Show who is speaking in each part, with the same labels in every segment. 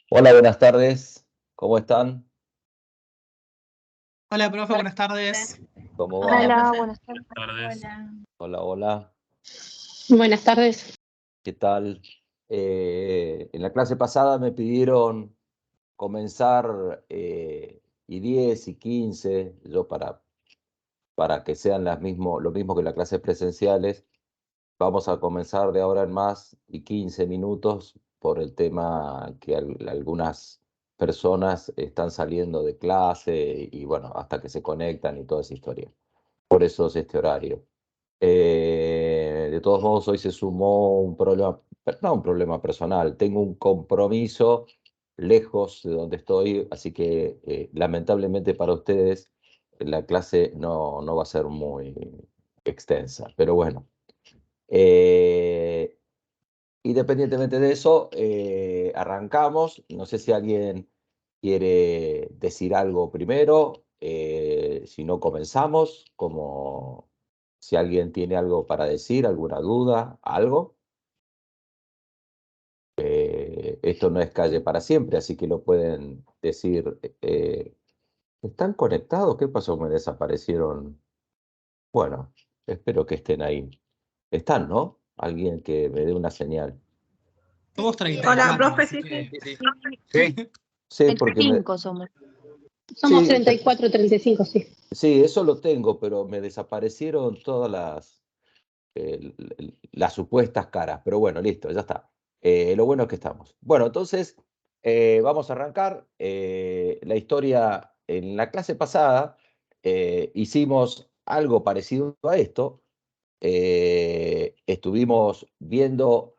Speaker 1: Hola, buenas tardes. ¿Cómo están?
Speaker 2: Hola, profe, buenas tardes.
Speaker 1: ¿Cómo
Speaker 3: Hola,
Speaker 1: va?
Speaker 3: profe. Buenas tardes.
Speaker 2: Tardes.
Speaker 3: Hola.
Speaker 1: Hola, hola.
Speaker 3: Buenas tardes.
Speaker 1: ¿Qué tal? En la clase pasada me pidieron comenzar y 10 y 15, yo para que sean lo mismo que las clases presenciales. Vamos a comenzar de ahora en más y 15 minutos por el tema que algunas personas están saliendo de clase y bueno, hasta que se conectan y toda esa historia. Por eso es este horario. De todos modos, hoy se sumó un problema, no un problema personal, tengo un compromiso lejos de donde estoy, así que lamentablemente para ustedes la clase no va a ser muy extensa, pero bueno. Eh, Independientemente de eso, arrancamos. No sé si alguien quiere decir algo primero, si no comenzamos, como si alguien tiene algo para decir, alguna duda, algo. Esto no es calle para siempre, así que lo pueden decir. ¿Están conectados? ¿Qué pasó? Me desaparecieron. Bueno, espero que estén ahí. Están, ¿no? Alguien que me dé una señal.
Speaker 2: Somos
Speaker 3: Hola,
Speaker 2: 34,
Speaker 3: profe,
Speaker 2: así
Speaker 3: sí,
Speaker 2: que
Speaker 3: sí.
Speaker 2: sí.
Speaker 1: Sí, porque
Speaker 3: 35 somos. Somos
Speaker 1: sí,
Speaker 3: 34, 35, sí.
Speaker 1: sí, eso lo tengo, pero me desaparecieron todas las supuestas caras. Pero bueno, listo, ya está. Lo bueno es que estamos. Bueno, entonces vamos a arrancar. La historia en la clase pasada hicimos algo parecido a esto. Estuvimos viendo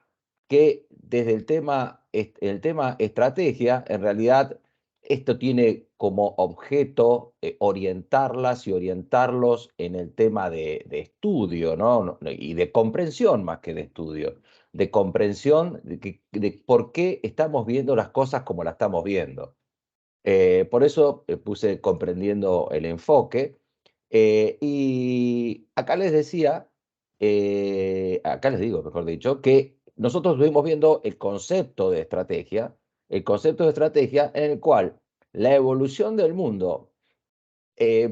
Speaker 1: que desde el tema estrategia, en realidad esto tiene como objeto orientarlas y orientarlos en el tema de estudio, ¿no? Y de comprensión más que de estudio, de comprensión de por qué estamos viendo las cosas como las estamos viendo. Por eso puse comprendiendo el enfoque. Y acá les decía, acá les digo, mejor dicho, que nosotros estuvimos viendo el concepto de estrategia en el cual la evolución del mundo,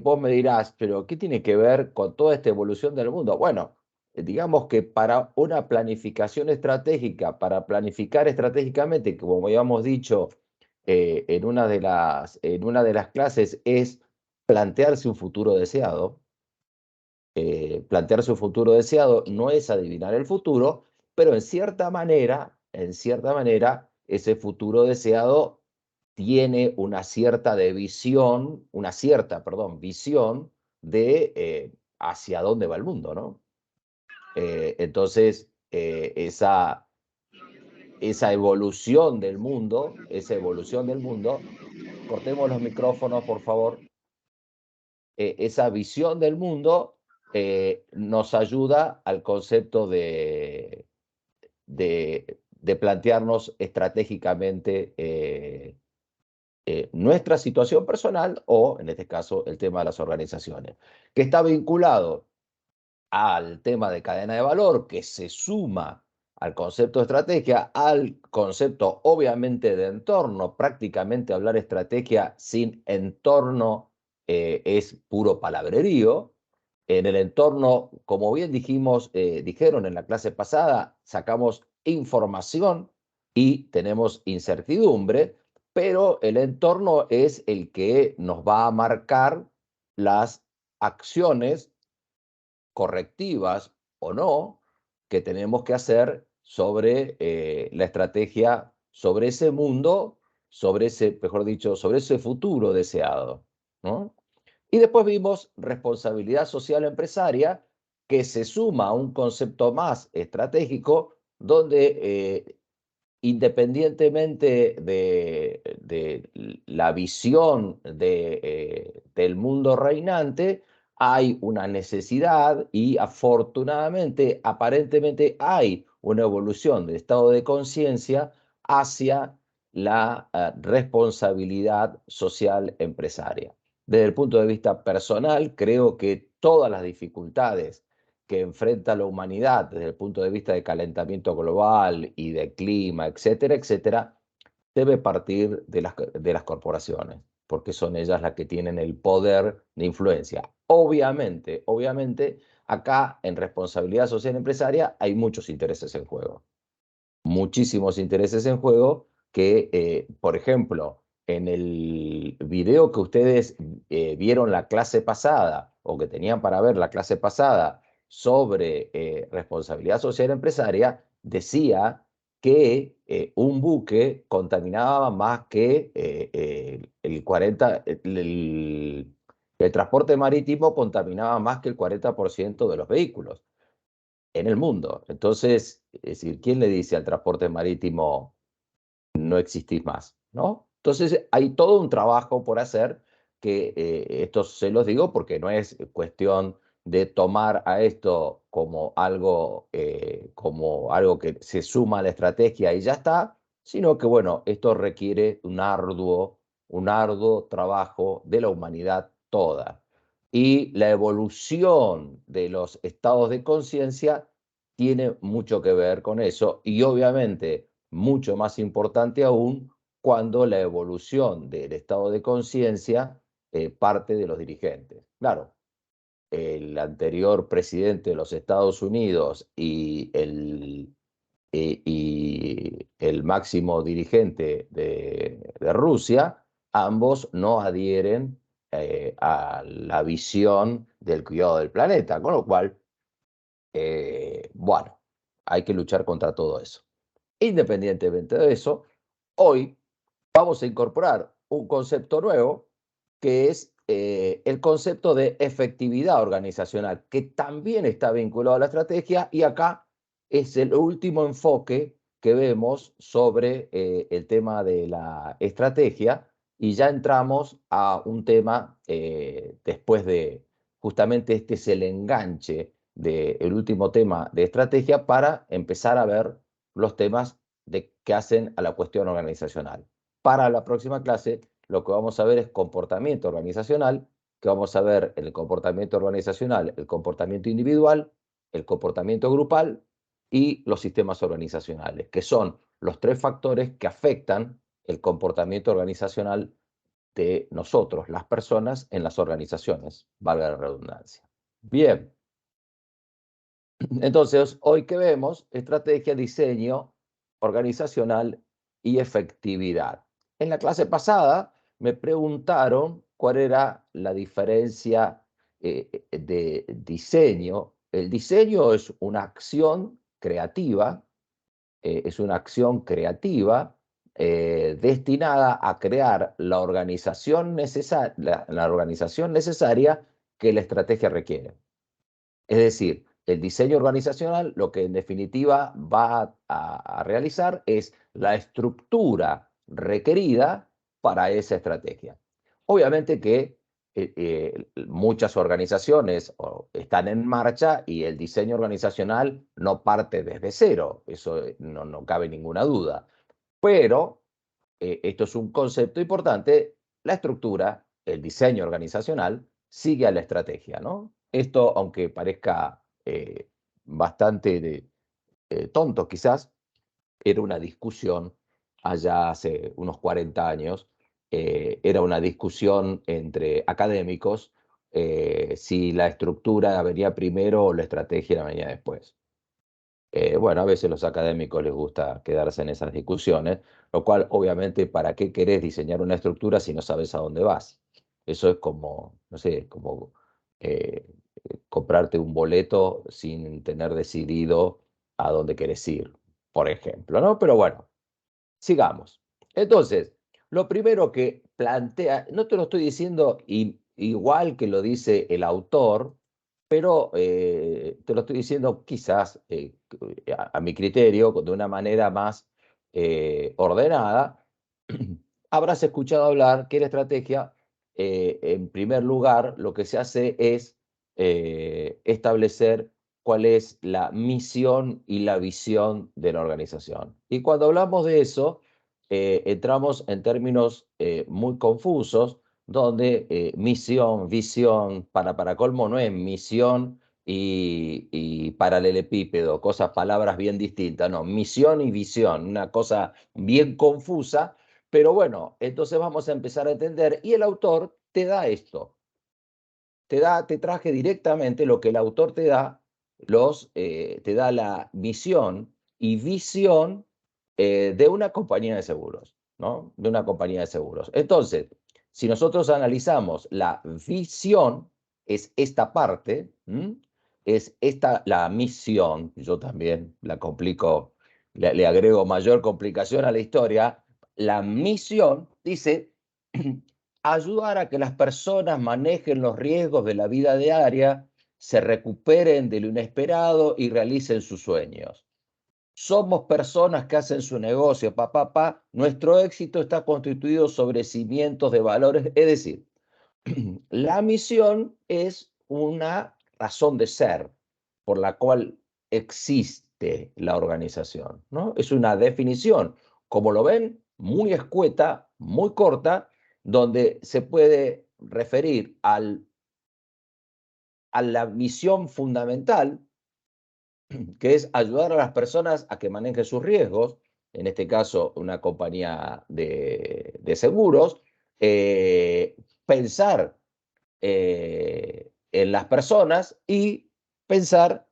Speaker 1: vos me dirás, pero ¿qué tiene que ver con toda esta evolución del mundo? Bueno, digamos que para una planificación estratégica, para planificar estratégicamente, como habíamos dicho en una de las clases, es plantearse un futuro deseado. Plantearse un futuro deseado no es adivinar el futuro, pero en cierta manera, ese futuro deseado tiene una cierta, perdón, visión de hacia dónde va el mundo, ¿no? Entonces, esa evolución del mundo, cortemos los micrófonos, por favor. Esa visión del mundo nos ayuda al concepto de plantearnos estratégicamente nuestra situación personal o, en este caso, el tema de las organizaciones, que está vinculado al tema de cadena de valor, que se suma al concepto de estrategia, al concepto obviamente de entorno. Prácticamente hablar estrategia sin entorno es puro palabrerío. En el entorno, como bien dijeron en la clase pasada, sacamos información y tenemos incertidumbre, pero el entorno es el que nos va a marcar las acciones correctivas o no que tenemos que hacer sobre la estrategia, sobre ese mundo, sobre ese, mejor dicho, sobre ese futuro deseado, ¿no? Y después vimos responsabilidad social empresaria, que se suma a un concepto más estratégico, donde independientemente de la visión del mundo reinante, hay una necesidad y afortunadamente, aparentemente hay una evolución del estado de conciencia hacia la responsabilidad social empresaria. Desde el punto de vista personal, creo que todas las dificultades que enfrenta la humanidad desde el punto de vista de calentamiento global y de clima, etcétera, etcétera, debe partir de las corporaciones, porque son ellas las que tienen el poder de influencia. Obviamente, acá en responsabilidad social empresaria hay muchos intereses en juego. Muchísimos intereses en juego que, por ejemplo, en el video que ustedes vieron la clase pasada o que tenían para ver la clase pasada sobre responsabilidad social empresaria, decía que un buque contaminaba más que el 40, el transporte marítimo contaminaba más que el 40% de los vehículos en el mundo. Entonces, es decir, ¿quién le dice al transporte marítimo no existís más? ¿No? Entonces, hay todo un trabajo por hacer que esto se los digo porque no es cuestión de tomar a esto como algo que se suma a la estrategia y ya está, sino que, bueno, esto requiere un arduo trabajo de la humanidad toda. Y la evolución de los estados de conciencia tiene mucho que ver con eso y obviamente mucho más importante aún cuando la evolución del estado de conciencia parte de los dirigentes. Claro, el anterior presidente de los Estados Unidos y el máximo dirigente de Rusia, ambos no adhieren a la visión del cuidado del planeta, con lo cual, bueno, hay que luchar contra todo eso. Independientemente de eso, hoy vamos a incorporar un concepto nuevo que es el concepto de efectividad organizacional, que también está vinculado a la estrategia y acá es el último enfoque que vemos sobre el tema de la estrategia y ya entramos a un tema después de, justamente este es el enganche del último tema de estrategia para empezar a ver los temas que hacen a la cuestión organizacional. Para la próxima clase, lo que vamos a ver es comportamiento organizacional, que vamos a ver en el comportamiento organizacional, el comportamiento individual, el comportamiento grupal y los sistemas organizacionales, que son los tres factores que afectan el comportamiento organizacional de nosotros, las personas, en las organizaciones, valga la redundancia. Bien. Entonces, hoy que vemos estrategia, diseño organizacional y efectividad. En la clase pasada me preguntaron cuál era la diferencia de diseño. El diseño es una acción creativa, destinada a crear la organización necesaria que la estrategia requiere. Es decir, el diseño organizacional lo que en definitiva va a realizar es la estructura requerida para esa estrategia. Obviamente que muchas organizaciones están en marcha y el diseño organizacional no parte desde cero, eso no cabe ninguna duda. Pero esto es un concepto importante, la estructura, el diseño organizacional, sigue a la estrategia, ¿no? Esto, aunque parezca bastante tonto quizás, era una discusión allá hace unos 40 años, era una discusión entre académicos si la estructura venía primero o la estrategia venía después. Bueno, a veces los académicos les gusta quedarse en esas discusiones, lo cual obviamente, ¿para qué querés diseñar una estructura si no sabes a dónde vas? Eso es como, no sé, como eh, comprarte un boleto sin tener decidido a dónde querés ir, por ejemplo, ¿no? Pero bueno, sigamos. Entonces, lo primero que plantea, no te lo estoy diciendo igual que lo dice el autor, pero te lo estoy diciendo quizás a mi criterio, de una manera más ordenada. Habrás escuchado hablar que la estrategia, en primer lugar, lo que se hace es establecer cuál es la misión y la visión de la organización. Y cuando hablamos de eso, entramos en términos muy confusos, donde misión, visión, para colmo no es misión y paralelepípedo, palabras bien distintas, no, misión y visión, una cosa bien confusa, Pero bueno, entonces vamos a empezar a entender, y el autor te da esto. Te traje directamente lo que el autor te da, te da la misión y visión de una compañía de seguros, ¿no? De una compañía de seguros. Entonces, si nosotros analizamos la visión, es esta parte, es esta la misión, yo también la complico, le agrego mayor complicación a la historia, la misión dice ayudar a que las personas manejen los riesgos de la vida diaria, se recuperen de lo inesperado y realicen sus sueños. Somos personas que hacen su negocio, Nuestro éxito está constituido sobre cimientos de valores. Es decir, la misión es una razón de ser por la cual existe la organización, ¿no? Es una definición, como lo ven, muy escueta, muy corta, donde se puede referir a la misión fundamental, que es ayudar a las personas a que manejen sus riesgos, en este caso una compañía de seguros, pensar en las personas y pensar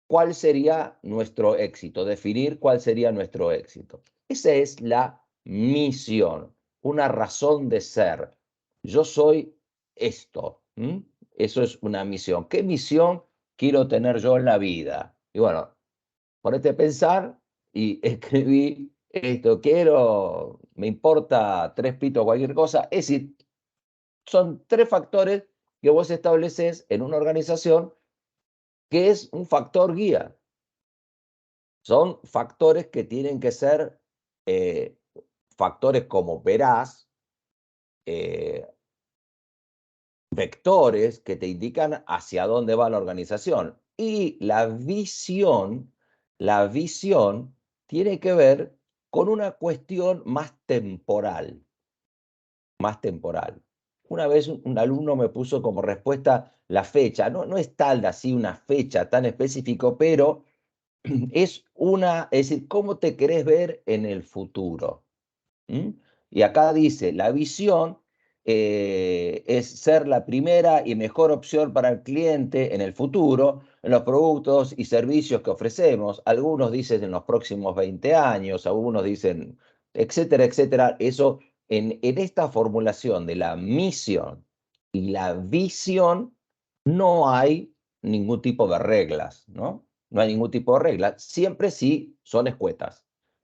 Speaker 1: cuál sería nuestro éxito, definir cuál sería nuestro éxito. Esa es la misión, una razón de ser. Yo soy esto. Eso es una misión. ¿Qué misión quiero tener yo en la vida? Y bueno, ponete a pensar y escribí esto. Me importa tres pitos cualquier cosa. Es decir, son tres factores que vos estableces en una organización que es un factor guía. Son factores que tienen que ser factores como verás, vectores que te indican hacia dónde va la organización. Y la visión tiene que ver con una cuestión más temporal. Más temporal. Una vez un alumno me puso como respuesta la fecha. No es tal así una fecha tan específico, pero es decir, ¿cómo te querés ver en el futuro? Y acá dice, la visión es ser la primera y mejor opción para el cliente en el futuro, en los productos y servicios que ofrecemos. Algunos dicen en los próximos 20 años, algunos dicen, etcétera, etcétera. Eso, en esta formulación de la misión y la visión, no hay ningún tipo de reglas, ¿no? No hay ningún tipo de reglas, siempre sí son escuetas.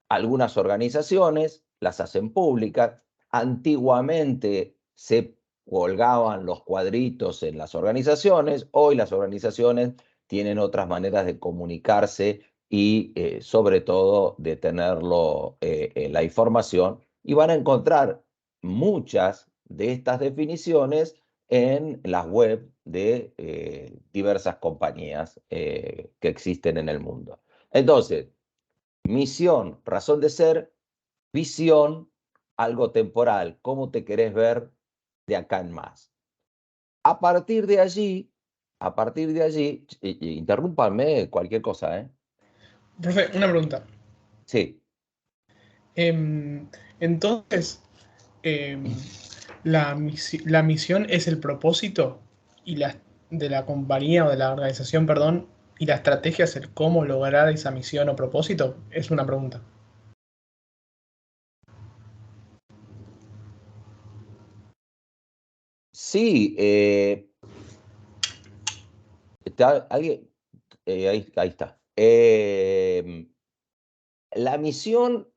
Speaker 1: Algunas organizaciones las hacen públicas. Antiguamente se colgaban los cuadritos en las organizaciones. Hoy las organizaciones tienen otras maneras de comunicarse y sobre todo de tenerlo en la información. Y van a encontrar muchas de estas definiciones en las web de diversas compañías que existen en el mundo. Entonces, misión, razón de ser, visión, algo temporal, cómo te querés ver de acá en más. A partir de allí, interrúmpanme cualquier cosa, ¿eh?
Speaker 2: Profe, una pregunta.
Speaker 1: Sí.
Speaker 2: Entonces, la misión es el propósito y de la compañía o de la organización, perdón, y la estrategia es el cómo lograr esa misión o propósito. Es una pregunta.
Speaker 1: Sí, alguien, ahí está. La misión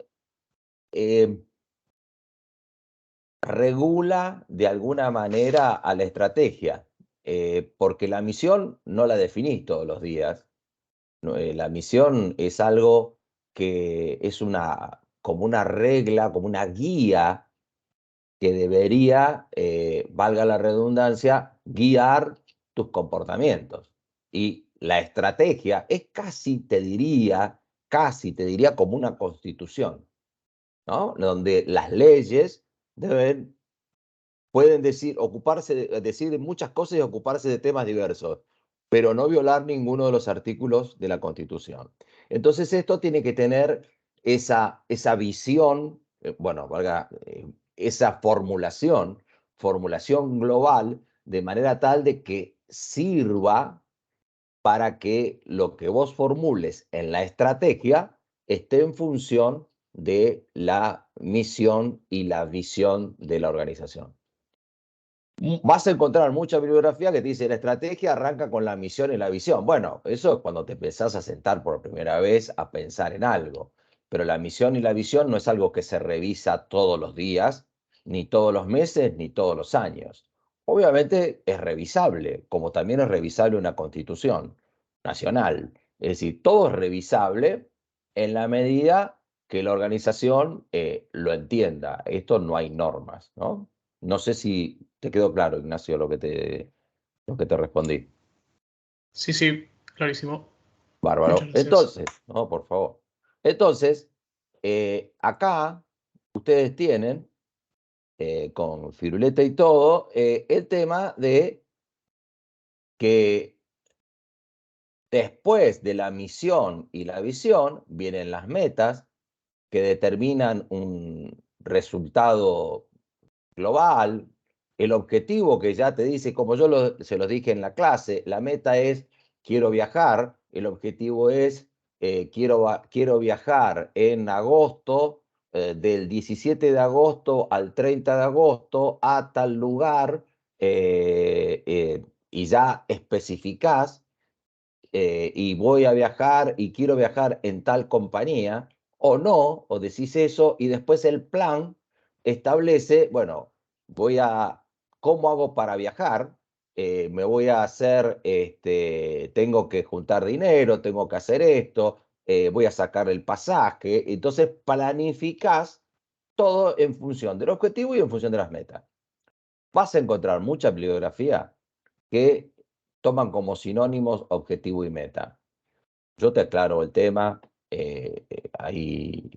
Speaker 1: regula de alguna manera a la estrategia, porque la misión no la definís todos los días. La misión es algo que es como una regla, como una guía que debería, valga la redundancia, guiar tus comportamientos. Y la estrategia es casi te diría como una constitución, ¿no? Donde las leyes pueden decir muchas cosas y ocuparse de temas diversos, pero no violar ninguno de los artículos de la Constitución. Entonces esto tiene que tener esa visión, bueno, valga, esa formulación global, de manera tal de que sirva para que lo que vos formules en la estrategia esté en función de la misión y la visión de la organización. Vas a encontrar mucha bibliografía que te dice la estrategia arranca con la misión y la visión. Bueno, eso es cuando te empezás a sentar por primera vez a pensar en algo. Pero la misión y la visión no es algo que se revisa todos los días, ni todos los meses, ni todos los años. Obviamente es revisable, como también es revisable una constitución nacional. Es decir, todo es revisable en la medida que la organización lo entienda. Esto no hay normas, ¿no? No sé si te quedó claro, Ignacio, lo que te respondí.
Speaker 2: Sí, sí, clarísimo.
Speaker 1: Bárbaro.
Speaker 2: Muchas gracias.
Speaker 1: Entonces, no, por favor. Entonces, acá ustedes tienen, con Firuleta y todo, el tema de que después de la misión y la visión vienen las metas que determinan un resultado global, el objetivo que ya te dice, como yo se los dije en la clase, la meta es quiero viajar, el objetivo es quiero viajar en agosto, del 17 de agosto al 30 de agosto a tal lugar, y ya especificás, y voy a viajar y quiero viajar en tal compañía, o no, o decís eso, y después el plan establece, bueno, ¿cómo hago para viajar? Me voy a hacer, tengo que juntar dinero, tengo que hacer esto, voy a sacar el pasaje, entonces planificás todo en función del objetivo y en función de las metas. Vas a encontrar mucha bibliografía que toman como sinónimos objetivo y meta. Yo te aclaro el tema, ahí,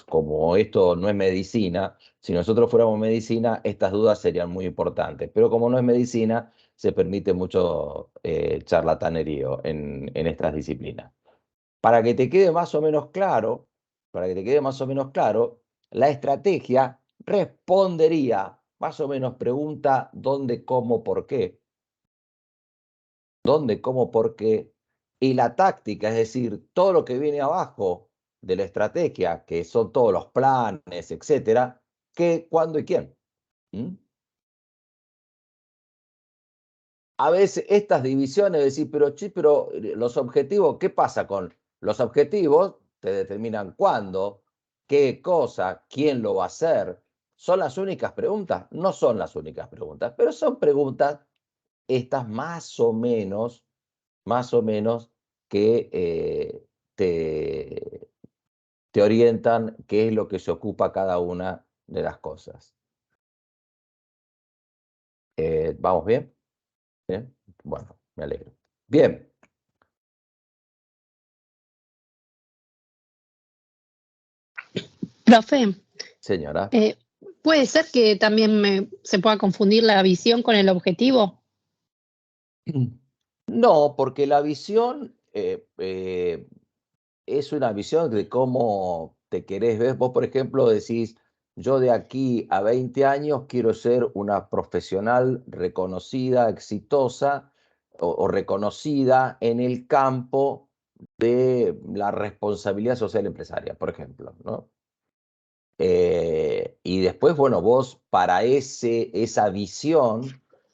Speaker 1: como esto no es medicina, si nosotros fuéramos medicina, estas dudas serían muy importantes, pero como no es medicina, se permite mucho charlatanerío en estas disciplinas. Para que te quede más o menos claro, la estrategia respondería, más o menos pregunta dónde, cómo, por qué. Dónde, cómo, por qué. Y la táctica, es decir, todo lo que viene abajo de la estrategia, que son todos los planes, etcétera, qué, cuándo y quién. ¿Mm? A veces estas divisiones, decir, pero los objetivos, ¿qué pasa con los objetivos? Te determinan cuándo, qué cosa, quién lo va a hacer. ¿Son las únicas preguntas? No son las únicas preguntas, pero son preguntas estas más o menos que te orientan qué es lo que se ocupa cada una de las cosas. ¿Vamos bien? ¿Bien? Bueno, me alegro. Bien.
Speaker 3: Profe,
Speaker 1: Señora.
Speaker 3: ¿puede ser que también se pueda confundir la visión con el objetivo?
Speaker 1: No, porque la visión es una visión de cómo te querés ver. Vos, por ejemplo, decís, yo de aquí a 20 años quiero ser una profesional reconocida, exitosa o reconocida en el campo de la responsabilidad social empresaria, por ejemplo, ¿no? Y después, bueno, vos para esa visión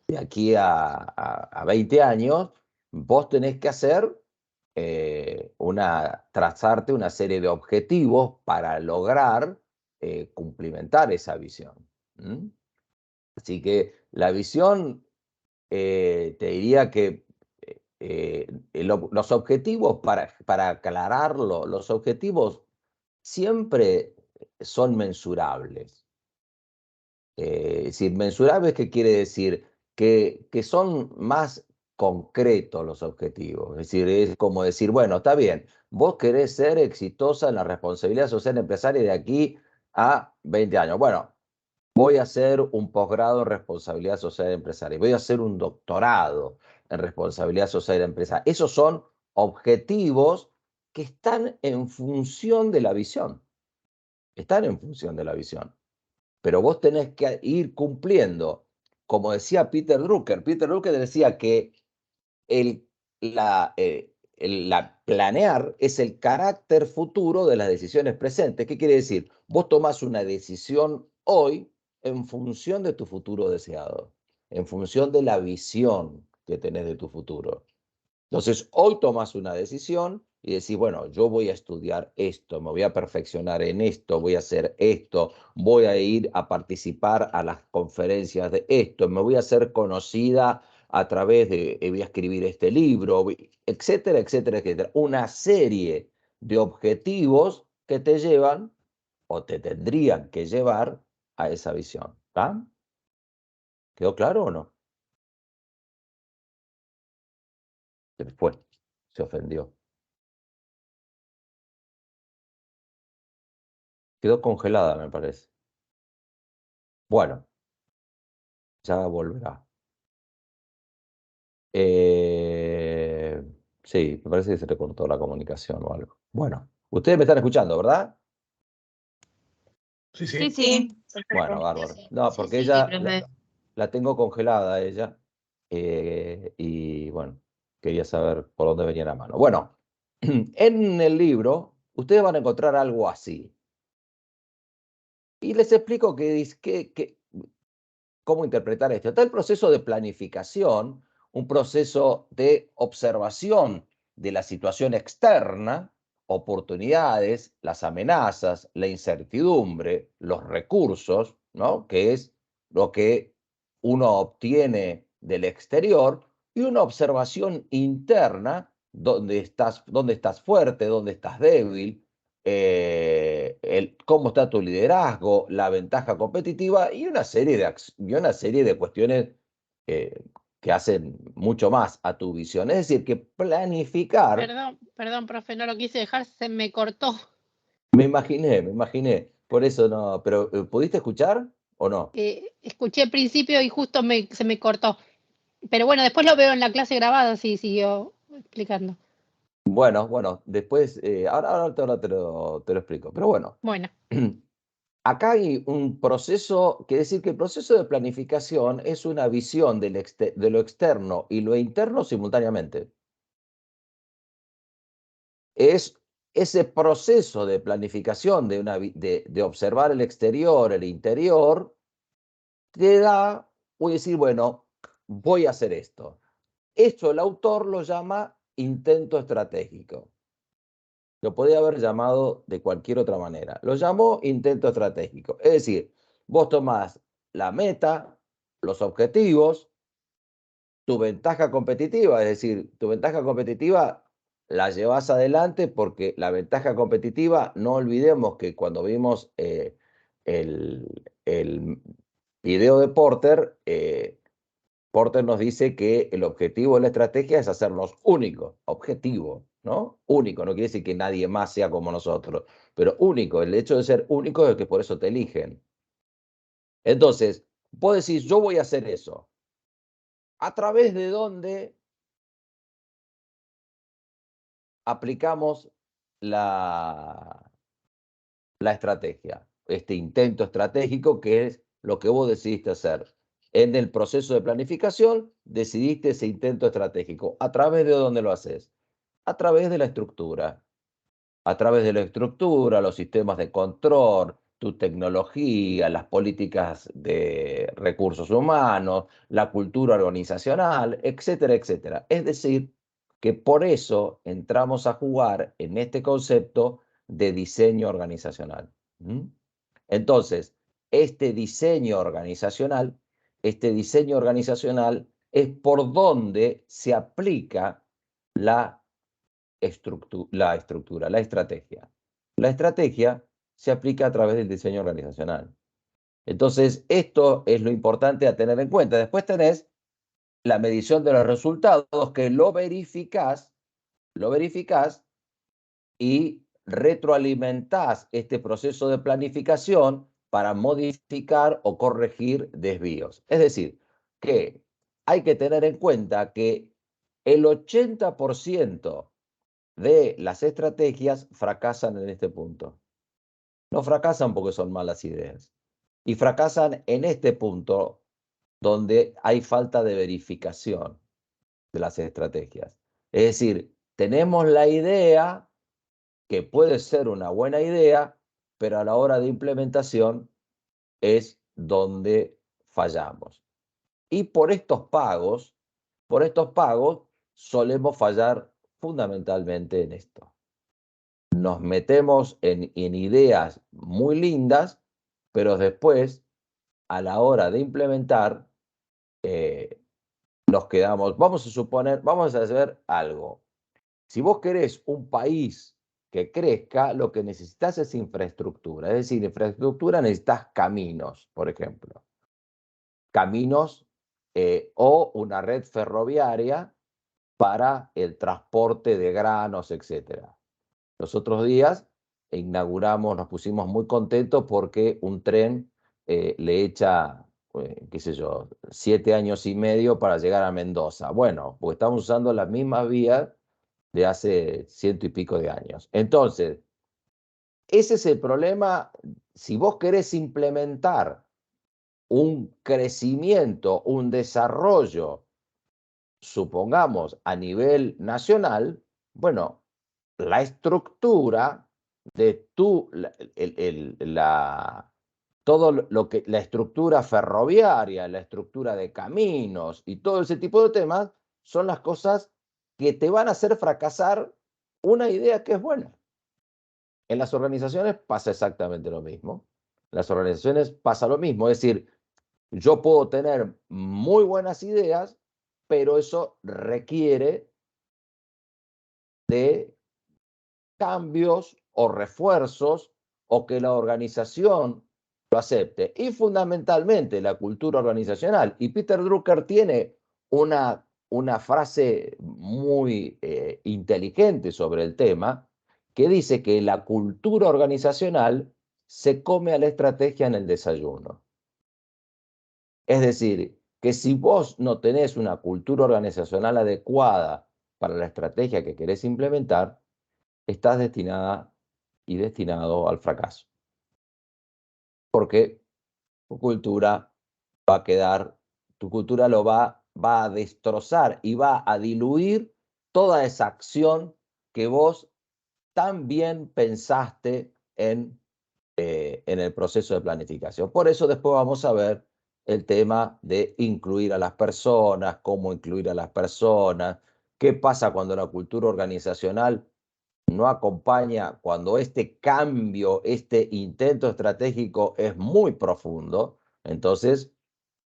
Speaker 1: de aquí a 20 años, vos tenés que hacer trazarte una serie de objetivos para lograr cumplimentar esa visión. ¿Mm? Así que la visión, te diría que los objetivos, para aclararlo, los objetivos siempre son mensurables. Es decir, mensurables, ¿qué quiere decir? Que son más concretos los objetivos. Es decir, es como decir, bueno, está bien, vos querés ser exitosa en la responsabilidad social empresaria de aquí a 20 años. Bueno, voy a hacer un posgrado en responsabilidad social empresaria, voy a hacer un doctorado en responsabilidad social empresaria. Esos son objetivos que están en función de la visión. están en función de la visión. Pero vos tenés que ir cumpliendo, como decía Peter Drucker. Peter Drucker decía que la planear es el carácter futuro de las decisiones presentes. ¿Qué quiere decir? Vos tomás una decisión hoy en función de tu futuro deseado, en función de la visión que tenés de tu futuro. Entonces, hoy tomas una decisión y decís, bueno, yo voy a estudiar esto, me voy a perfeccionar en esto, voy a hacer esto, voy a ir a participar a las conferencias de esto, me voy a hacer conocida a través de, voy a escribir este libro, etcétera, etcétera, etcétera. Una serie de objetivos que te llevan o te tendrían que llevar a esa visión. ¿Está? ¿Quedó claro o no? Se fue, se ofendió. Quedó congelada, me parece. Bueno, ya volverá. Sí, me parece que se le cortó la comunicación o algo. Bueno, ustedes me están escuchando, ¿verdad?
Speaker 2: Sí,
Speaker 3: Sí,
Speaker 2: sí.
Speaker 3: sí.
Speaker 1: Bueno, bárbaro. No,
Speaker 3: Sí,
Speaker 1: porque
Speaker 3: sí,
Speaker 1: ella
Speaker 3: profe.
Speaker 1: la tengo congelada ella. Y bueno, quería saber por dónde venía la mano. Bueno, en el libro ustedes van a encontrar algo así. Y les explico cómo interpretar esto. Está el proceso de planificación, un proceso de observación de la situación externa, oportunidades, las amenazas, la incertidumbre, los recursos, ¿no? Que es lo que uno obtiene del exterior, y una observación interna, dónde estás fuerte, dónde estás débil, cómo está tu liderazgo, la ventaja competitiva y una serie de cuestiones eh, que hacen mucho más a tu visión. Es decir, que planificar,
Speaker 3: Perdón, profe, no lo quise dejar, se me cortó.
Speaker 1: me imaginé, por eso no, pero ¿pudiste escuchar o no?
Speaker 3: Escuché el principio y justo se me cortó. Pero bueno, después lo veo en la clase grabada, sí, siguió explicando.
Speaker 1: Bueno, después, ahora te lo explico, pero bueno.
Speaker 3: Bueno,
Speaker 1: Acá hay un proceso, quiere decir que el proceso de planificación es una visión de lo externo y lo interno simultáneamente. Es ese proceso de planificación de observar el exterior, el interior, te da, voy a decir, bueno, voy a hacer esto. Esto el autor lo llama intento estratégico. Lo podía haber llamado de cualquier otra manera. Lo llamó intento estratégico. Es decir, vos tomás la meta, los objetivos, tu ventaja competitiva, es decir, tu ventaja competitiva la llevas adelante porque la ventaja competitiva, no olvidemos que cuando vimos el video de Porter, Porter nos dice que el objetivo de la estrategia es hacernos únicos, objetivo, ¿no? Único, no quiere decir que nadie más sea como nosotros, pero único, el hecho de ser único es que por eso te eligen. Entonces, vos decís, yo voy a hacer eso. ¿A través de dónde aplicamos la estrategia? Este intento estratégico que es lo que vos decidiste hacer. En el proceso de planificación, decidiste ese intento estratégico. ¿A través de dónde lo haces? A través de la estructura. A través de la estructura, los sistemas de control, tu tecnología, las políticas de recursos humanos, la cultura organizacional, etcétera, etcétera. Es decir, que por eso entramos a jugar en este concepto de diseño organizacional. ¿Mm? Entonces, este diseño organizacional es por donde se aplica la la estrategia. La estrategia se aplica a través del diseño organizacional. Entonces, esto es lo importante a tener en cuenta. Después tenés la medición de los resultados, que lo verificás y retroalimentás este proceso de planificación para modificar o corregir desvíos. Es decir, que hay que tener en cuenta que el 80% de las estrategias fracasan en este punto. No fracasan porque son malas ideas. Y fracasan en este punto donde hay falta de verificación de las estrategias. Es decir, tenemos la idea que puede ser una buena idea, pero a la hora de implementación es donde fallamos. Y por estos pagos solemos fallar fundamentalmente en esto. Nos metemos en ideas muy lindas, pero después, a la hora de implementar, nos quedamos. Vamos a hacer algo. Si vos querés un país que crezca, lo que necesitas es infraestructura. Es decir, infraestructura necesitas caminos, por ejemplo. Caminos o una red ferroviaria para el transporte de granos, etcétera. Los otros días nos pusimos muy contentos porque un tren le echa, qué sé yo, 7 años y medio para llegar a Mendoza. Bueno, porque estamos usando las mismas vías de hace 100 y pico de años. Entonces, ese es el problema. Si vos querés implementar un crecimiento, un desarrollo, supongamos, a nivel nacional, bueno, la estructura de todo lo que, la estructura ferroviaria, la estructura de caminos y todo ese tipo de temas son las cosas que te van a hacer fracasar una idea que es buena. En las organizaciones pasa exactamente lo mismo. En las organizaciones pasa lo mismo, es decir, yo puedo tener muy buenas ideas, pero eso requiere de cambios o refuerzos o que la organización lo acepte. Y fundamentalmente la cultura organizacional. Y Peter Drucker tiene una frase muy inteligente sobre el tema, que dice que la cultura organizacional se come a la estrategia en el desayuno. Es decir, que si vos no tenés una cultura organizacional adecuada para la estrategia que querés implementar, estás destinada y destinado al fracaso. Porque tu cultura va a quedar, tu cultura lo va a destrozar y va a diluir toda esa acción que vos tan bien pensaste en el proceso de planificación. Por eso después vamos a ver el tema de incluir a las personas, cómo incluir a las personas, qué pasa cuando la cultura organizacional no acompaña, cuando este cambio, este intento estratégico es muy profundo. Entonces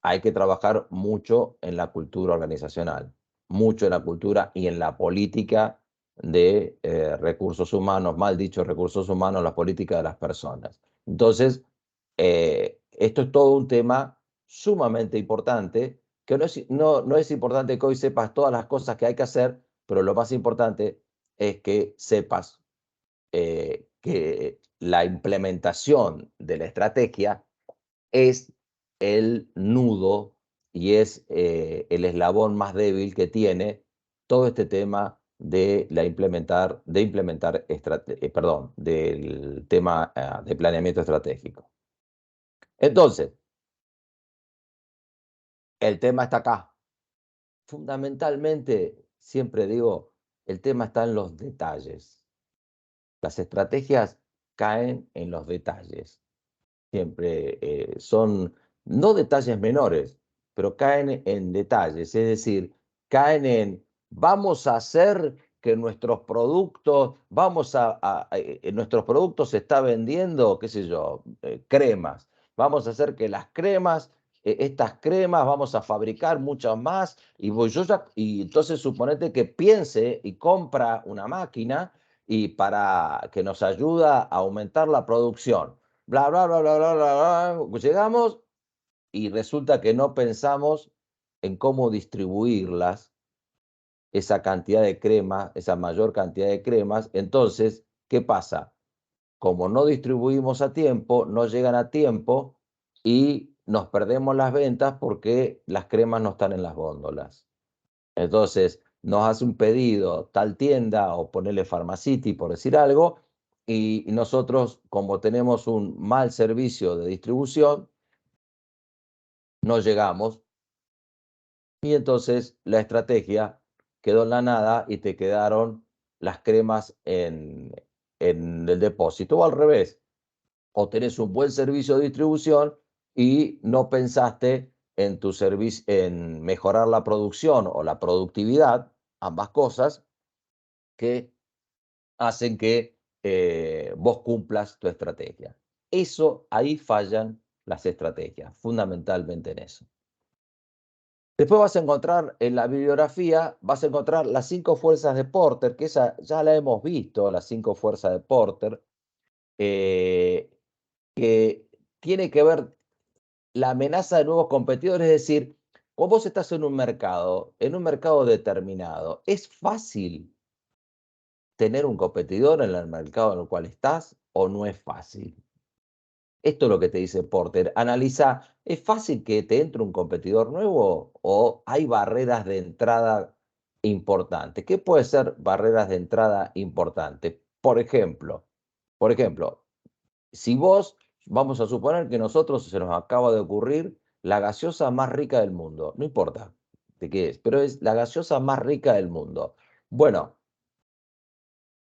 Speaker 1: hay que trabajar mucho en la cultura organizacional, mucho en la cultura y en la política de recursos humanos, mal dicho, recursos humanos, la política de las personas. Entonces, esto es todo un tema sumamente importante, que no es importante que hoy sepas todas las cosas que hay que hacer, pero lo más importante es que sepas que la implementación de la estrategia es el nudo y es el eslabón más débil que tiene todo este tema de del tema de planeamiento estratégico. Entonces, el tema está acá. Fundamentalmente, siempre digo, el tema está en los detalles. Las estrategias caen en los detalles. Siempre son no detalles menores, pero caen en detalles, es decir, caen en vamos a hacer que nuestros productos, nuestros productos se está vendiendo, qué sé yo, cremas. Vamos a hacer que las cremas, estas cremas, vamos a fabricar muchas más y entonces suponete que piense y compra una máquina y para que nos ayuda a aumentar la producción. Bla, bla, bla, bla, bla, bla, bla. Llegamos y resulta que no pensamos en cómo distribuirlas, esa cantidad de cremas, esa mayor cantidad de cremas. Entonces, ¿qué pasa? Como no distribuimos a tiempo, no llegan a tiempo y nos perdemos las ventas porque las cremas no están en las góndolas. Entonces, nos hace un pedido tal tienda o ponerle Pharmacity, por decir algo, y nosotros, como tenemos un mal servicio de distribución, no llegamos y entonces la estrategia quedó en la nada y te quedaron las cremas en el depósito, o al revés, o tenés un buen servicio de distribución y no pensaste en tu servicio, en mejorar la producción o la productividad, ambas cosas que hacen que vos cumplas tu estrategia. Eso, ahí fallan las estrategias, fundamentalmente en eso. Después vas a encontrar en la bibliografía, vas a encontrar las 5 fuerzas de Porter, que esa ya la hemos visto, las 5 fuerzas de Porter, que tiene que ver la amenaza de nuevos competidores, es decir, cuando vos estás en un mercado determinado, ¿es fácil tener un competidor en el mercado en el cual estás o no es fácil? Esto es lo que te dice Porter. Analiza, ¿es fácil que te entre un competidor nuevo o hay barreras de entrada importantes? ¿Qué puede ser barreras de entrada importantes? Por ejemplo, si vos, vamos a suponer que nosotros se nos acaba de ocurrir la gaseosa más rica del mundo, no importa de qué es, pero es la gaseosa más rica del mundo. Bueno,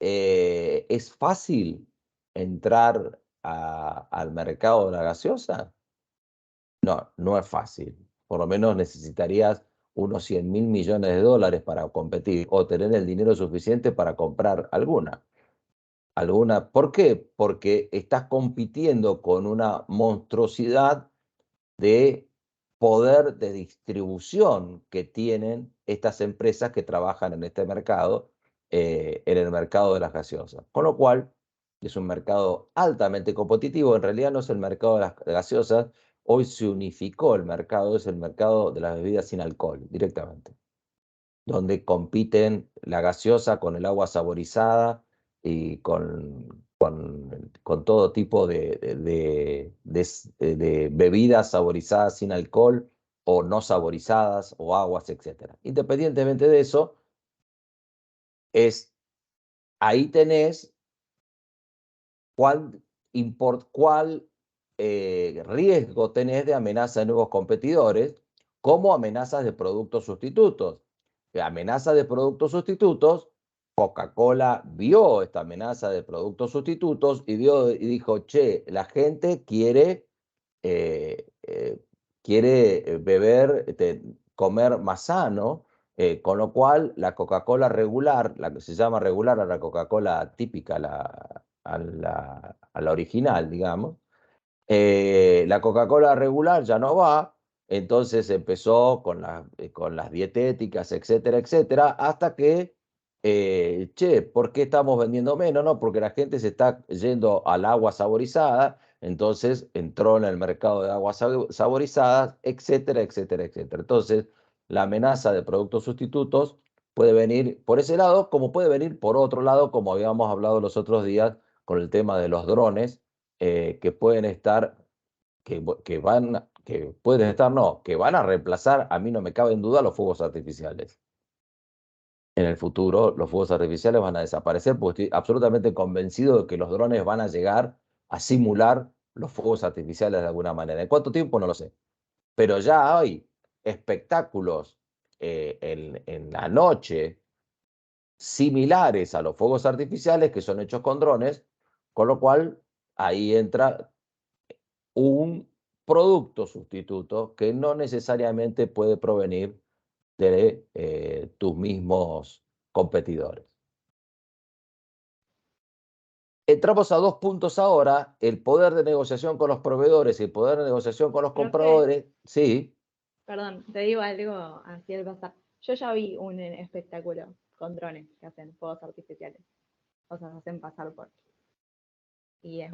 Speaker 1: ¿es fácil entrar al mercado de la gaseosa? No, no es fácil. Por lo menos necesitarías unos 100.000 millones de dólares para competir o tener el dinero suficiente para comprar alguna. ¿Por qué? Porque estás compitiendo con una monstruosidad de poder de distribución que tienen estas empresas que trabajan en este mercado, en el mercado de las gaseosas. Con lo cual, es un mercado altamente competitivo. En realidad no es el mercado de las gaseosas. Hoy se unificó el mercado, es el mercado de las bebidas sin alcohol directamente, donde compiten la gaseosa con el agua saborizada y con todo tipo de bebidas saborizadas sin alcohol o no saborizadas o aguas, etc. Independientemente de eso, ahí tenés cuál riesgo tenés de amenaza de nuevos competidores, como amenazas de productos sustitutos. Amenaza de productos sustitutos, Coca-Cola vio esta amenaza de productos sustitutos y dijo, che, la gente eh, eh, quiere comer más sano, con lo cual la Coca-Cola regular, la que se llama regular a la Coca-Cola típica, a la original, digamos, la Coca-Cola regular ya no va, entonces empezó con las dietéticas, etcétera, etcétera, hasta que, che, ¿por qué estamos vendiendo menos? No, porque la gente se está yendo al agua saborizada, entonces entró en el mercado de aguas saborizadas, etcétera, etcétera, etcétera. Entonces, la amenaza de productos sustitutos puede venir por ese lado, como puede venir por otro lado, como habíamos hablado los otros días con el tema de los drones, que pueden estar, que pueden estar, no, que van a reemplazar, a mí no me cabe en duda, los fuegos artificiales. En el futuro, los fuegos artificiales van a desaparecer, porque estoy absolutamente convencido de que los drones van a llegar a simular los fuegos artificiales de alguna manera. ¿En cuánto tiempo? No lo sé. Pero ya hay espectáculos en la noche similares a los fuegos artificiales que son hechos con drones, con lo cual ahí entra un producto sustituto que no necesariamente puede provenir de tus mismos competidores. Entramos a 2 puntos ahora, el poder de negociación con los proveedores y el poder de negociación con los compradores. Sí.
Speaker 4: Perdón, te digo algo así al pasar. Yo ya vi un espectáculo con drones que hacen fuegos artificiales. O sea, se hacen pasar por. Y es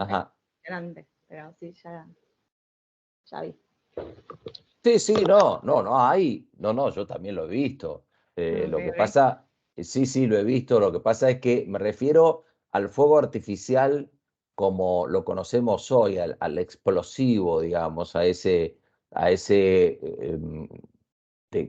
Speaker 4: grande, pero sí, ya vi.
Speaker 1: Sí, no hay. No, yo también lo he visto. Lo que pasa, sí, lo he visto. Lo que pasa es que me refiero al fuego artificial como lo conocemos hoy, al explosivo, digamos, a ese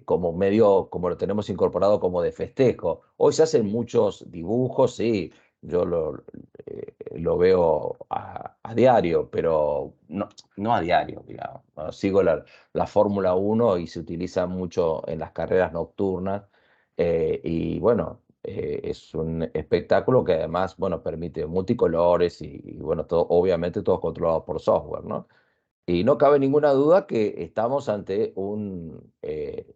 Speaker 1: como medio, como lo tenemos incorporado como de festejo. Hoy se hacen muchos dibujos, sí, yo lo veo a diario, pero no a diario, digamos. ¿No? Sigo la Fórmula 1 y se utiliza mucho en las carreras nocturnas. Y bueno, es un espectáculo que además, bueno, permite multicolores y bueno, todo, obviamente todo controlado por software, ¿no? Y no cabe ninguna duda que estamos ante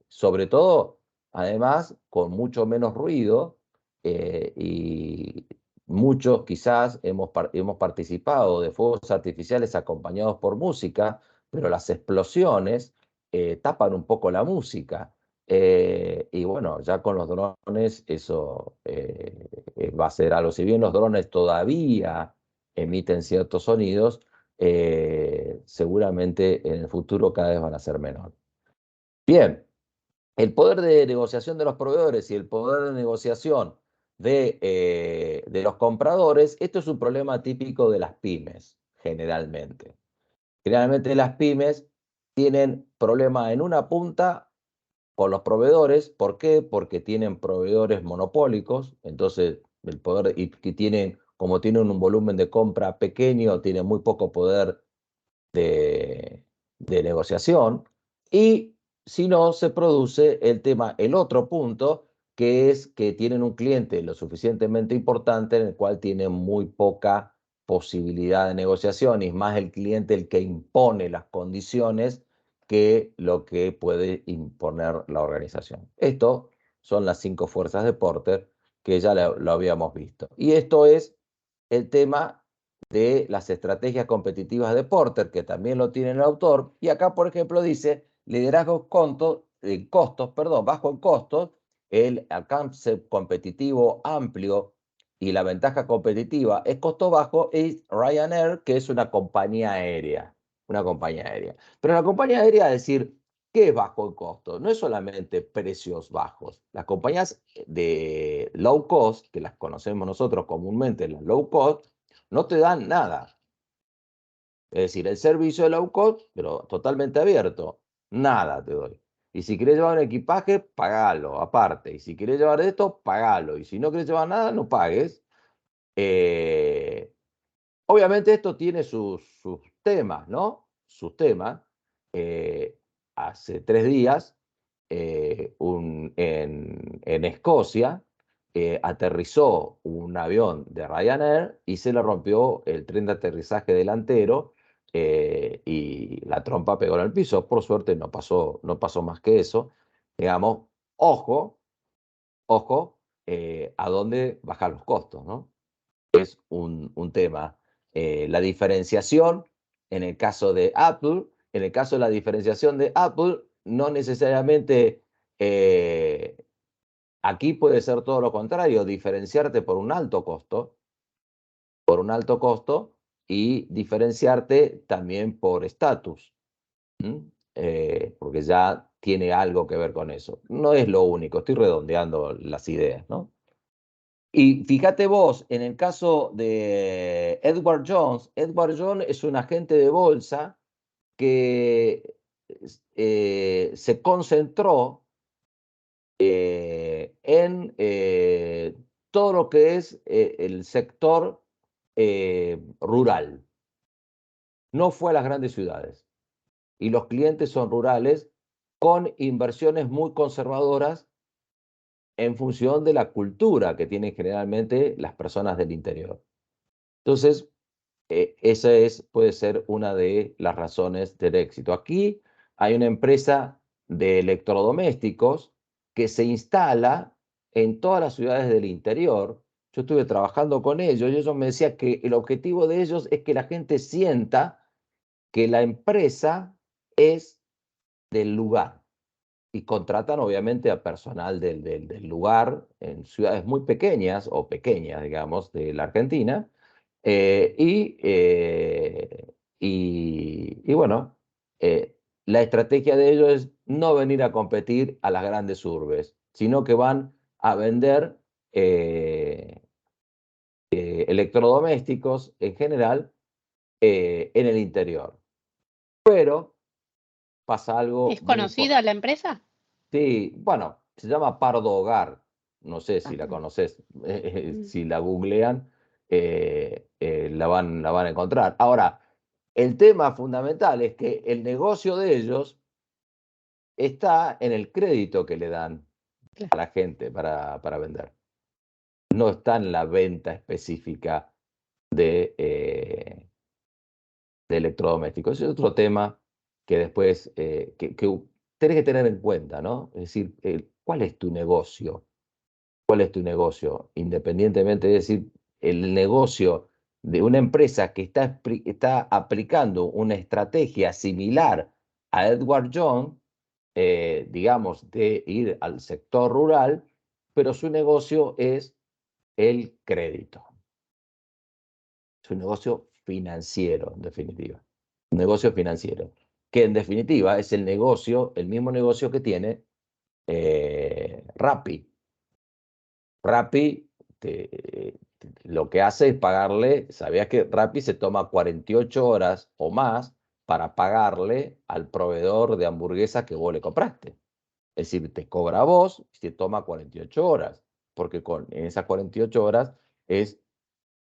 Speaker 1: sobre todo, además, con mucho menos ruido, y muchos quizás hemos participado de fuegos artificiales acompañados por música, pero las explosiones tapan un poco la música. Y bueno, ya con los drones eso va a ser algo. Si bien los drones todavía emiten ciertos sonidos, seguramente en el futuro cada vez van a ser menor. Bien, el poder de negociación de los proveedores y el poder de negociación de los compradores, esto es un problema típico de las pymes, generalmente. Generalmente las pymes tienen problema en una punta con los proveedores. ¿Por qué? Porque tienen proveedores monopólicos, entonces el poder, y que tienen, como tienen un volumen de compra pequeño, tienen muy poco poder de negociación. Y si no, se produce el otro punto, que es que tienen un cliente lo suficientemente importante en el cual tienen muy poca posibilidad de negociación, y es más el cliente el que impone las condiciones que lo que puede imponer la organización. Esto son las 5 fuerzas de Porter, que ya lo habíamos visto. Y esto es el tema de las estrategias competitivas de Porter, que también lo tiene el autor. Y acá, por ejemplo, dice liderazgo bajo en costos, el alcance competitivo amplio y la ventaja competitiva es costo bajo, es Ryanair, que es una compañía aérea. Una compañía aérea. Pero la compañía aérea, es decir, ¿qué es bajo en costo? No es solamente precios bajos. Las compañías de low cost, que las conocemos nosotros comúnmente, las low cost, no te dan nada. Es decir, el servicio de low cost, pero totalmente abierto, nada te doy. Y si quieres llevar un equipaje, pagalo aparte. Y si quieres llevar esto, pagalo. Y si no quieres llevar nada, no pagues. Obviamente esto tiene sus temas, ¿no? Sus temas. Hace 3 días, en Escocia, aterrizó un avión de Ryanair y se le rompió el tren de aterrizaje delantero, y la trompa pegó en el piso. Por suerte no pasó más que eso. Digamos, ojo, a dónde bajar los costos, ¿no? Es un tema. La diferenciación, en el caso de Apple, no necesariamente, aquí puede ser todo lo contrario, diferenciarte por un alto costo, y diferenciarte también por estatus, porque ya tiene algo que ver con eso. No es lo único, estoy redondeando las ideas, ¿no? Y fíjate vos, en el caso de Edward Jones es un agente de bolsa que se concentró en todo lo que es el sector rural. No fue a las grandes ciudades. Y los clientes son rurales, con inversiones muy conservadoras en función de la cultura que tienen generalmente las personas del interior. Entonces, esa puede ser una de las razones del éxito. Aquí hay una empresa de electrodomésticos que se instala en todas las ciudades del interior. Yo estuve trabajando con ellos y ellos me decían que el objetivo de ellos es que la gente sienta que la empresa es del lugar, y contratan obviamente a personal del lugar en ciudades muy pequeñas o pequeñas, digamos, de la Argentina. Y bueno, la estrategia de ellos es no venir a competir a las grandes urbes, sino que van a vender electrodomésticos en general en el interior. Pero pasa algo
Speaker 3: ¿Es
Speaker 1: muy
Speaker 3: conocida la empresa?
Speaker 1: Sí, bueno, se llama Pardo Hogar. No sé si la
Speaker 3: Ah,
Speaker 1: conoces, si la googlean, la van a encontrar. Ahora, el tema fundamental es que el negocio de ellos está en el crédito que le dan a la gente para vender. No está en la venta específica de electrodomésticos. Ese es otro tema que después que tenés que tener en cuenta, ¿no? Es decir, ¿cuál es tu negocio? ¿Cuál es tu negocio? Independientemente de decir, el negocio de una empresa que está aplicando una estrategia similar a Edward Jones, digamos, de ir al sector rural, pero su negocio es el crédito. Es un negocio financiero, en definitiva. Un negocio financiero, que en definitiva es el mismo negocio que tiene Rappi. Rappi lo que hace es pagarle, ¿sabías que Rappi se toma 48 horas o más para pagarle al proveedor de hamburguesas que vos le compraste? Es decir, te cobra a vos y se toma 48 horas, porque en esas 48 horas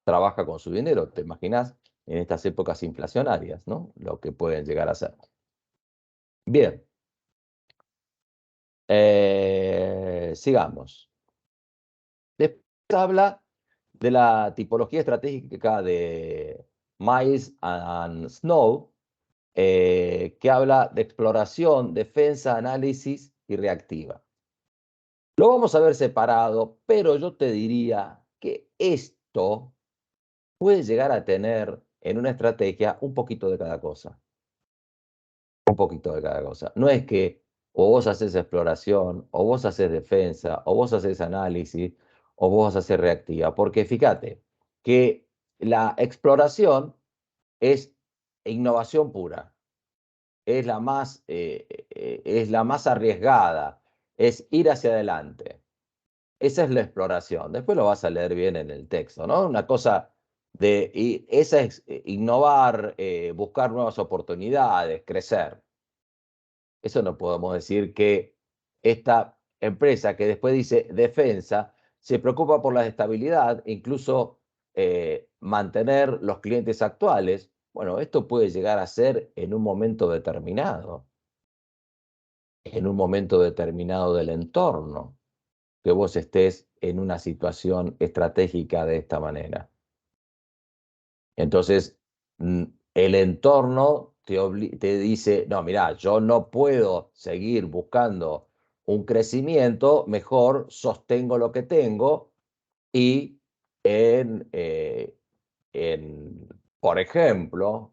Speaker 1: trabaja con su dinero. ¿Te imaginas en estas épocas inflacionarias, ¿no? Lo que pueden llegar a ser. Bien. Sigamos. Después habla de la tipología estratégica de Miles and Snow, que habla de exploración, defensa, análisis y reactiva. Lo vamos a ver separado, pero yo te diría que esto puede llegar a tener en una estrategia un poquito de cada cosa. Un poquito de cada cosa. No es que o vos haces exploración, o vos haces defensa, o vos haces análisis, o vos haces reactiva. Porque fíjate que la exploración es innovación pura. Es la más arriesgada. Es ir hacia adelante. Esa es la exploración. Después lo vas a leer bien en el texto, ¿no? Una cosa esa es innovar, buscar nuevas oportunidades, crecer. Eso no podemos decir que esta empresa que después dice defensa se preocupa por la estabilidad, incluso mantener los clientes actuales. Bueno, esto puede llegar a ser en un momento determinado del entorno, que vos estés en una situación estratégica de esta manera. Entonces, el entorno te dice, no, mira, yo no puedo seguir buscando un crecimiento, mejor sostengo lo que tengo y por ejemplo,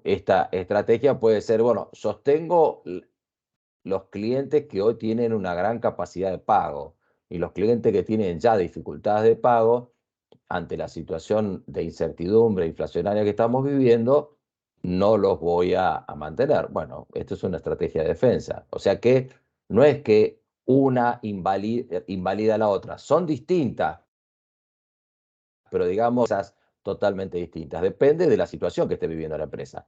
Speaker 1: esta estrategia puede ser, bueno, sostengo los clientes que hoy tienen una gran capacidad de pago y los clientes que tienen ya dificultades de pago, ante la situación de incertidumbre inflacionaria que estamos viviendo, no los voy a mantener. Bueno, esto es una estrategia de defensa. O sea que no es que una invalida a la otra, son distintas, pero digamos totalmente distintas. Depende de la situación que esté viviendo la empresa.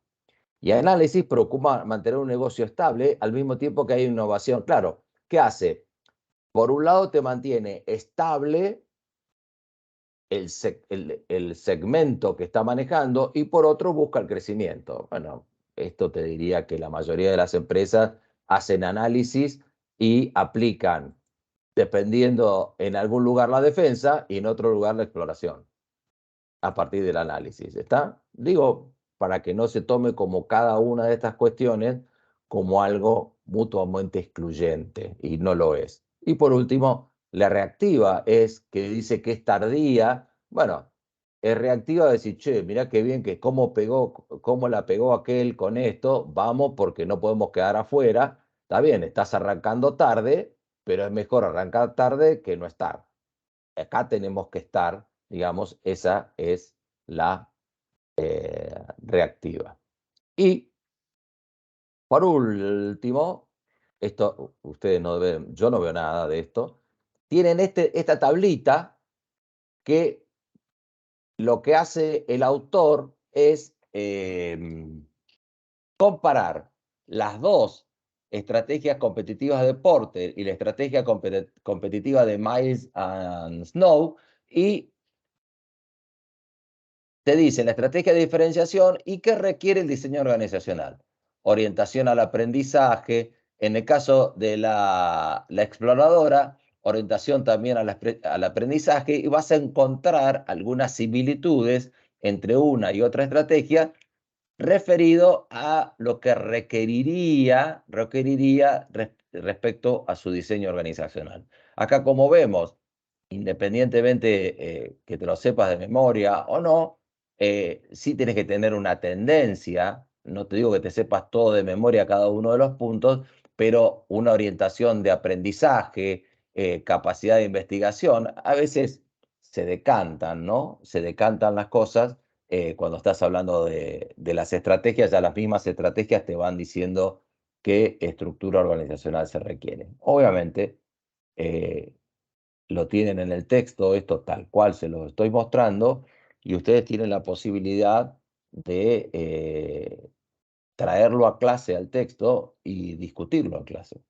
Speaker 1: Y análisis preocupa mantener un negocio estable al mismo tiempo que hay innovación. Claro, ¿qué hace? Por un lado te mantiene estable el segmento que está manejando y por otro busca el crecimiento. Bueno, esto te diría que la mayoría de las empresas hacen análisis y aplican, dependiendo en algún lugar la defensa y en otro lugar la exploración, a partir del análisis. ¿Está? Digo, para que no se tome como cada una de estas cuestiones como algo mutuamente excluyente, y no lo es. Y por último, la reactiva es que dice que es tardía. Bueno, es reactiva de decir, che, mirá qué bien que cómo la pegó aquel con esto, vamos porque no podemos quedar afuera. Está bien, estás arrancando tarde, pero es mejor arrancar tarde que no estar. Acá tenemos que estar, digamos, esa es la reactiva. Y por último, esto ustedes no ven, yo no veo nada de esto, tienen esta tablita que lo que hace el autor es comparar las dos estrategias competitivas de Porter y la estrategia competitiva de Miles and Snow y se dice en la estrategia de diferenciación y qué requiere el diseño organizacional. Orientación al aprendizaje, en el caso de la exploradora, orientación también al aprendizaje, y vas a encontrar algunas similitudes entre una y otra estrategia referido a lo que requeriría respecto a su diseño organizacional. Acá, como vemos, independientemente que te lo sepas de memoria o no, sí tienes que tener una tendencia, no te digo que te sepas todo de memoria cada uno de los puntos, pero una orientación de aprendizaje, capacidad de investigación, a veces se decantan, ¿no? Se decantan las cosas cuando estás hablando de las estrategias, ya las mismas estrategias te van diciendo qué estructura organizacional se requiere. Obviamente, lo tienen en el texto, esto tal cual se lo estoy mostrando, y ustedes tienen la posibilidad de traerlo a clase al texto y discutirlo en clase.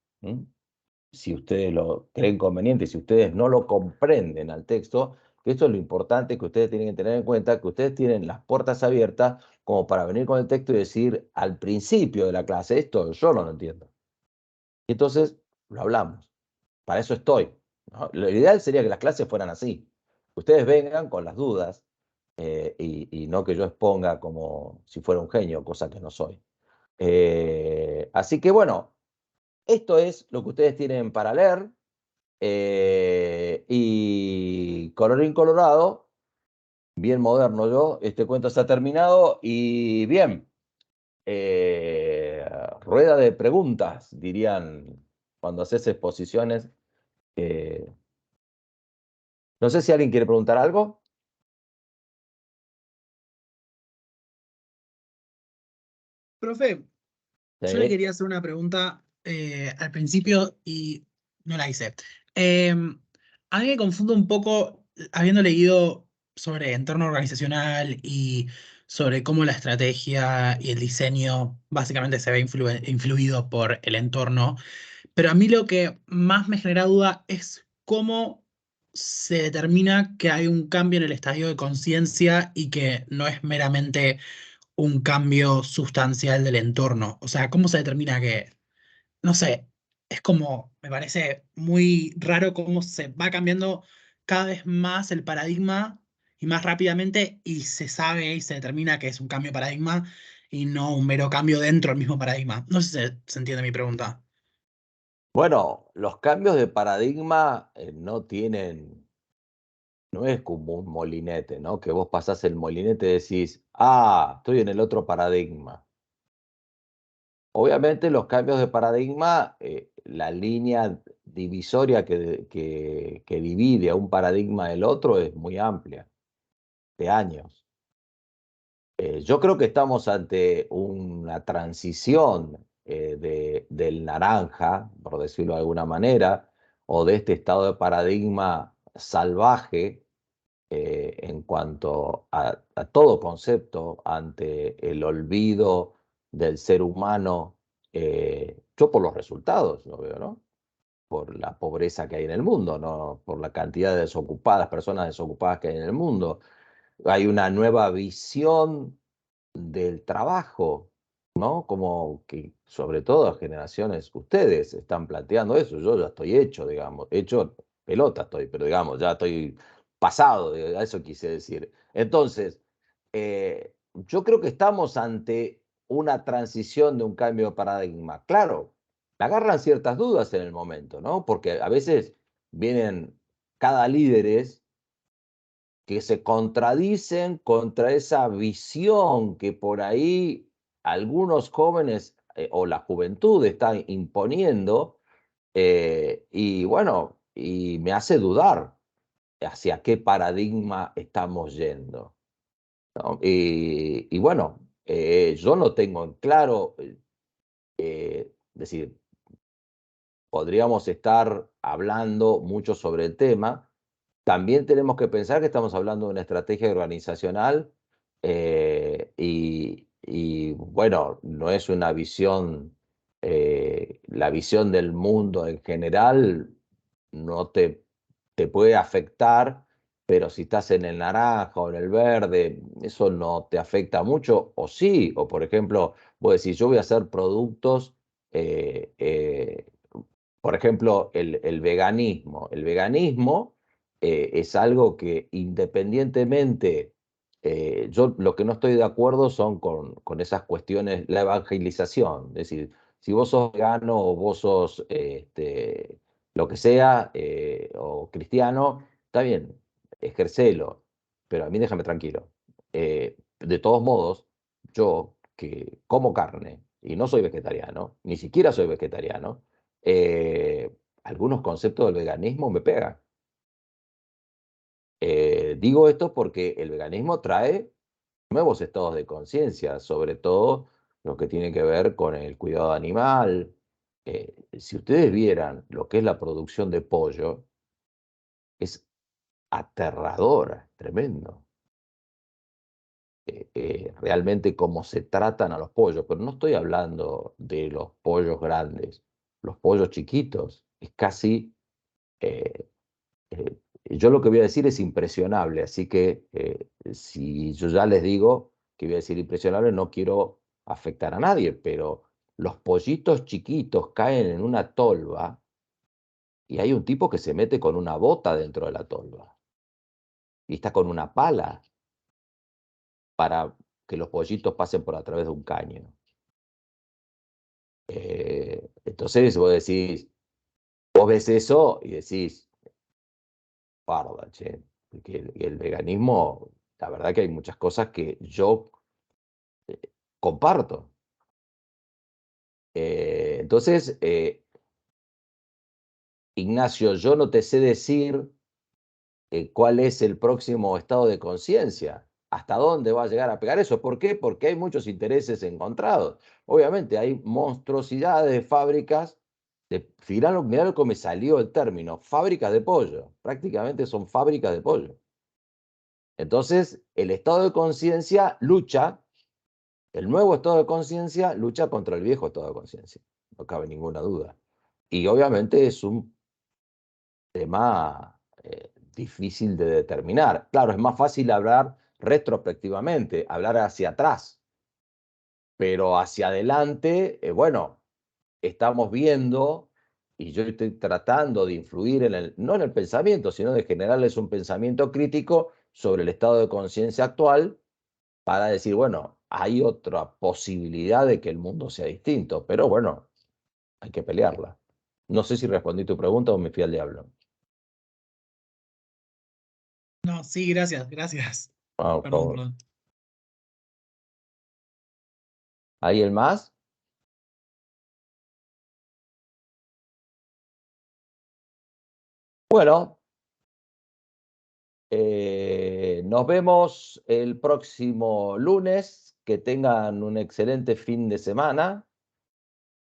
Speaker 1: Si ustedes lo creen conveniente, si ustedes no lo comprenden al texto, que esto es lo importante que ustedes tienen que tener en cuenta, que ustedes tienen las puertas abiertas como para venir con el texto y decir al principio de la clase, esto yo no lo entiendo. Y entonces lo hablamos. Para eso estoy, ¿no? Lo ideal sería que las clases fueran así. Ustedes vengan con las dudas y no que yo exponga como si fuera un genio, cosa que no soy. Así que bueno, esto es lo que ustedes tienen para leer. Y colorín colorado, bien moderno yo, este cuento se ha terminado y bien, rueda de preguntas, dirían cuando haces exposiciones. eh, no sé si alguien quiere preguntar algo.
Speaker 5: Profe, yo le
Speaker 1: Sí.
Speaker 5: quería hacer una pregunta al principio y no la hice. A mí me confundo un poco, habiendo leído sobre entorno organizacional y sobre cómo la estrategia y el diseño básicamente se ve influido por el entorno, pero a mí lo que más me genera duda es cómo se determina que hay un cambio en el estadio de conciencia y que no es meramente un cambio sustancial del entorno. O sea, ¿cómo se determina que, no sé, es como, me parece muy raro cómo se va cambiando cada vez más el paradigma y más rápidamente y se sabe y se determina que es un cambio de paradigma y no un mero cambio dentro del mismo paradigma? No sé si se entiende mi pregunta.
Speaker 1: Bueno, los cambios de paradigma no tienen, no es como un molinete, ¿no? Que vos pasás el molinete y decís, ah, estoy en el otro paradigma. Obviamente los cambios de paradigma, la línea divisoria que divide a un paradigma del otro es muy amplia, de años. Yo creo que estamos ante una transición del naranja, por decirlo de alguna manera, o de este estado de paradigma salvaje en cuanto a todo concepto ante el olvido del ser humano, yo por los resultados lo veo, ¿no? Por la pobreza que hay en el mundo, ¿no? Por la cantidad de desocupadas, personas desocupadas que hay en el mundo. Hay una nueva visión del trabajo, ¿no? Como que sobre todo generaciones, ustedes están planteando eso, yo ya estoy hecho, digamos, hecho pelota estoy, pero digamos, ya estoy pasado, a eso quise decir. Entonces, yo creo que estamos ante una transición de un cambio de paradigma. Claro, me agarran ciertas dudas en el momento, ¿no? Porque a veces vienen cada líderes que se contradicen contra esa visión que por ahí algunos jóvenes o la juventud están imponiendo, y bueno, y me hace dudar hacia qué paradigma estamos yendo, ¿no? Y bueno, yo no tengo en claro, decir, podríamos estar hablando mucho sobre el tema. También tenemos que pensar que estamos hablando de una estrategia organizacional y, bueno, no es una visión, la visión del mundo en general no te puede afectar pero si estás en el naranja o en el verde, eso no te afecta mucho, o sí, o por ejemplo, vos decís, yo voy a hacer productos, por ejemplo, el veganismo. El veganismo es algo que independientemente, yo lo que no estoy de acuerdo son con esas cuestiones, la evangelización, es decir, si vos sos vegano o vos sos lo que sea, o cristiano, está bien, ejercelo, pero a mí déjame tranquilo. De todos modos, yo que como carne y no soy vegetariano, ni siquiera soy vegetariano, algunos conceptos del veganismo me pegan. Digo esto porque el veganismo trae nuevos estados de conciencia, sobre todo lo que tiene que ver con el cuidado animal. Si ustedes vieran lo que es la producción de pollo, es aterradora, tremendo. Realmente cómo se tratan a los pollos, pero no estoy hablando de los pollos grandes, los pollos chiquitos, es casi, eh, yo lo que voy a decir es impresionable, así que si yo ya les digo que voy a decir impresionable, no quiero afectar a nadie, pero los pollitos chiquitos caen en una tolva y hay un tipo que se mete con una bota dentro de la tolva y está con una pala para que los pollitos pasen por a través de un caño. Entonces vos decís, vos ves eso y decís, parda, che, porque el veganismo, la verdad que hay muchas cosas que yo comparto. Entonces, Ignacio, yo no te sé decir cuál es el próximo estado de conciencia, hasta dónde va a llegar a pegar eso. ¿Por qué? Porque hay muchos intereses encontrados. Obviamente hay monstruosidades de fábricas, mirá lo que me salió el término, fábricas de pollo, prácticamente son fábricas de pollo. Entonces, el estado de conciencia lucha, el nuevo estado de conciencia lucha contra el viejo estado de conciencia, no cabe ninguna duda. Y obviamente es un tema difícil de determinar. Claro, es más fácil hablar retrospectivamente, hablar hacia atrás, pero hacia adelante, bueno, estamos viendo y yo estoy tratando de influir no en el pensamiento, sino de generarles un pensamiento crítico sobre el estado de conciencia actual para decir, bueno, hay otra posibilidad de que el mundo sea distinto, pero bueno, hay que pelearla. No sé si respondí tu pregunta o me fui al diablo.
Speaker 5: No, sí, gracias. Perdón.
Speaker 1: ¿Hay el más? Bueno, nos vemos el próximo lunes. Que tengan un excelente fin de semana.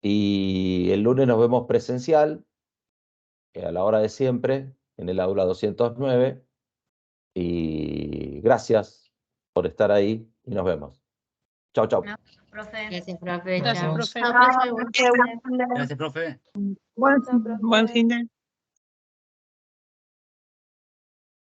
Speaker 1: Y el lunes nos vemos presencial, a la hora de siempre, en el aula 209. Y gracias por estar ahí y nos vemos. Chau, chau.
Speaker 6: Gracias, profe. Gracias, profe.
Speaker 3: Gracias,
Speaker 6: Chao.
Speaker 3: profe.
Speaker 6: Chao, profe.
Speaker 5: Gracias, profe.
Speaker 4: Chao, profe.
Speaker 2: Buen fin de